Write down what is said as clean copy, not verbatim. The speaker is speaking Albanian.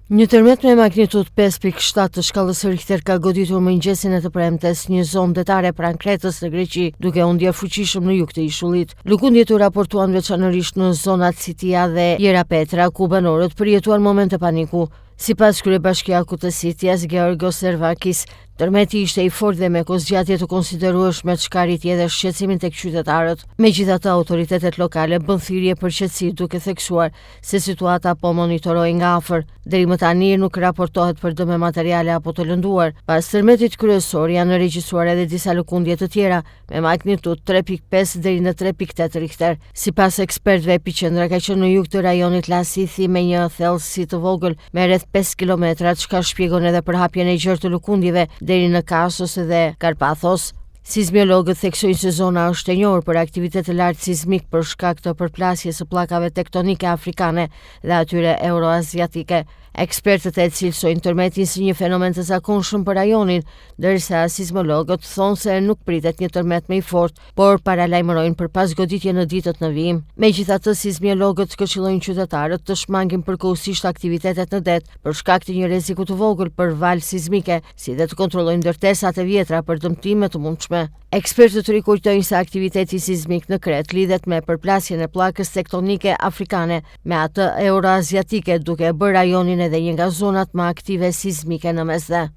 Një tërmet me magnitudë 5.7 të shkallës Richter ka goditur mëngjesin e të premtes një zonë detare pranë Kretës në Greqi, duke u ndjer fuqishëm në jug të ishullit. Lëkundjet u raportuan veçanërisht në zonat Sitia dhe Hieраpetra, ku banorët përjetuan momente paniku. Sipas kryebashkiakut të Sitias, Georgios Servakis, tërmeti ishte i fortë dhe me kozgjatje të konsiderueshme të shkaritje dhe shqetësimin tek qytetarët. Megjithatë, autoritetet lokale bën thirrje për qetësi, duke theksuar se situata po monitorohej nga afër. Deri më tani nuk raportohet për dëme materiale apo të lënduar. Pas tërmetit kryesor janë regjistruar edhe disa lëkundje të tjera me magnitudë 3.5 deri në 3.8 Richter. Sipas ekspertëve, epiqendra ka qenë në jug të rajonit Lasithi me një thellësi të vogël me rreth 5 kilometra, çka shpjegon edhe përhapjen e gjerë të lëkundjeve deri në Kasos dhe Karpathos. Sismiologët theksojnë se zona është e njohur për aktivitet të lartë sismik për shkak të përplasjes së pllakave tektonike afrikane dhe atyre euroaziatike. Ekspertët e cilësojnë tërmetin si një fenomen të zakonshëm për rajonin, ndërsa sismologët thonë se nuk pritet një tërmet më i fortë, por paralajmërojnë për pasgoditje në ditët në vijim. Megjithatë, sismiologët këshillojnë qytetarët të shmangin përkohësisht aktivitetet në det për shkak të një rreziku të vogël për valë sismike, si dhe të kontrollojnë ndërtesat e vjetra për dëmtime të mundshme. Ekspertët rikujtojnë se aktiviteti sismik në Kret lidhet me përplasjen e pllakës tektonike afrikane me atë euroaziatike, duke bërë rajonin edhe një nga zonat më aktive sismike në Mesdhe.